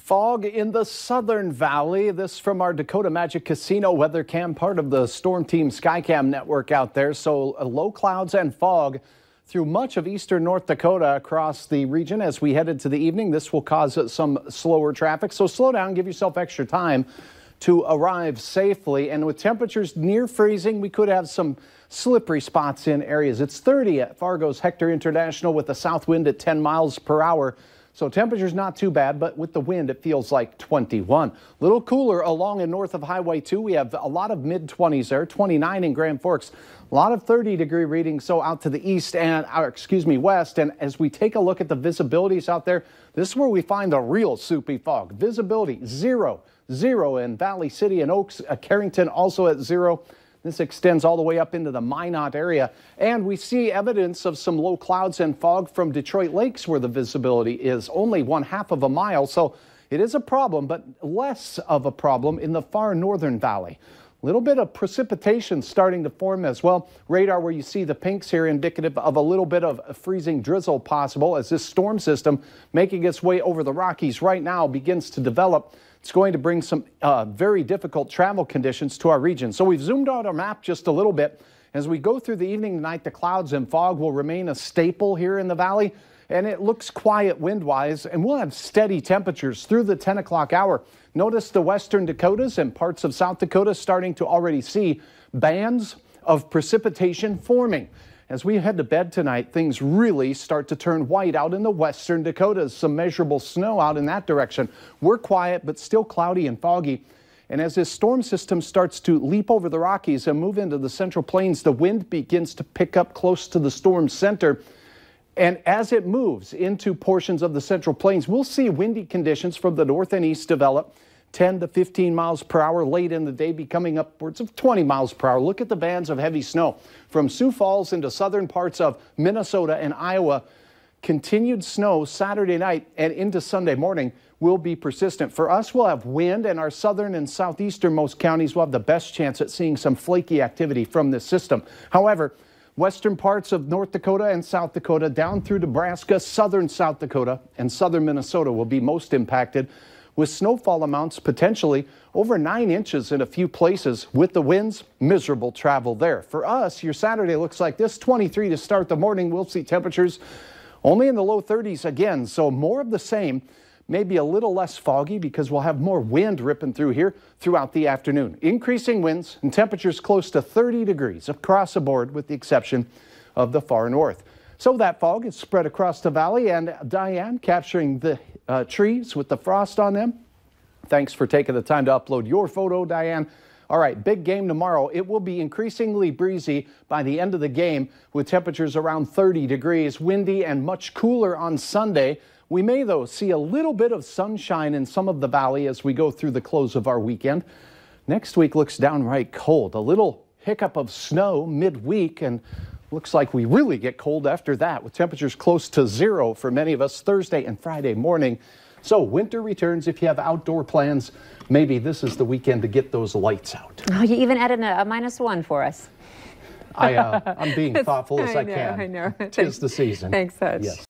Fog in the Southern Valley. This from our Dakota Magic Casino weather cam, part of the Storm Team Skycam network out there. So low clouds and fog through much of eastern North Dakota across the region as we head into the evening. This will cause some slower traffic. So slow down, give yourself extra time to arrive safely. And with temperatures near freezing, we could have some slippery spots in areas. It's 30 at Fargo's Hector International with a south wind at 10 miles per hour. So temperature's not too bad, but with the wind, it feels like 21. Little cooler along and north of Highway 2. We have a lot of mid-20s there, 29 in Grand Forks. A lot of 30-degree readings, so out to the east and, west. And as we take a look at the visibilities out there, this is where we find the real soupy fog. Visibility, zero in Valley City and Oaks, Carrington also at 0. This extends all the way up into the Minot area. And we see evidence of some low clouds and fog from Detroit Lakes where the visibility is only 1/2 of a mile. So it is a problem, but less of a problem in the far northern valley. A little bit of precipitation starting to form as well. Radar where you see the pinks here indicative of a little bit of freezing drizzle possible as this storm system making its way over the Rockies right now begins to develop. It's going to bring some very difficult travel conditions to our region. So we've zoomed out our map just a little bit. As we go through the evening tonight, the clouds and fog will remain a staple here in the valley, and it looks quiet wind-wise, and we'll have steady temperatures through the 10 o'clock hour. Notice the western Dakotas and parts of South Dakota starting to already see bands of precipitation forming. As we head to bed tonight, things really start to turn white out in the western Dakotas. Some measurable snow out in that direction. We're quiet, but still cloudy and foggy. And as this storm system starts to leap over the Rockies and move into the Central Plains, the wind begins to pick up close to the storm center. And as it moves into portions of the Central Plains, we'll see windy conditions from the north and east develop. 10 to 15 miles per hour late in the day, becoming upwards of 20 miles per hour. Look at the bands of heavy snow from Sioux Falls into southern parts of Minnesota and Iowa. Continued snow Saturday night and into Sunday morning will be persistent. For us, we'll have wind, and our southern and southeasternmost counties will have the best chance at seeing some flaky activity from this system. However, western parts of North Dakota and South Dakota down through Nebraska, southern South Dakota, and southern Minnesota will be most impacted, with snowfall amounts potentially over 9 inches in a few places. With the winds, miserable travel there. For us, your Saturday looks like this, 23 to start the morning. We'll see temperatures only in the low 30s again, so more of the same. Maybe a little less foggy because we'll have more wind ripping through here throughout the afternoon. Increasing winds and temperatures close to 30 degrees across the board with the exception of the far north. So that fog is spread across the valley, and Diane capturing the trees with the frost on them. Thanks for taking the time to upload your photo, Diane. All right, big game tomorrow. It will be increasingly breezy by the end of the game with temperatures around 30 degrees, windy and much cooler on Sunday. We may, though, see a little bit of sunshine in some of the valley as we go through the close of our weekend. Next week looks downright cold. A little hiccup of snow midweek, and looks like we really get cold after that, with temperatures close to 0 for many of us Thursday and Friday morning. So winter returns. If you have outdoor plans, maybe this is the weekend to get those lights out. Oh, you even added a -1 for us. I'm being thoughtful as I can. I know. 'Tis the season. Thanks, Hutch. Yes.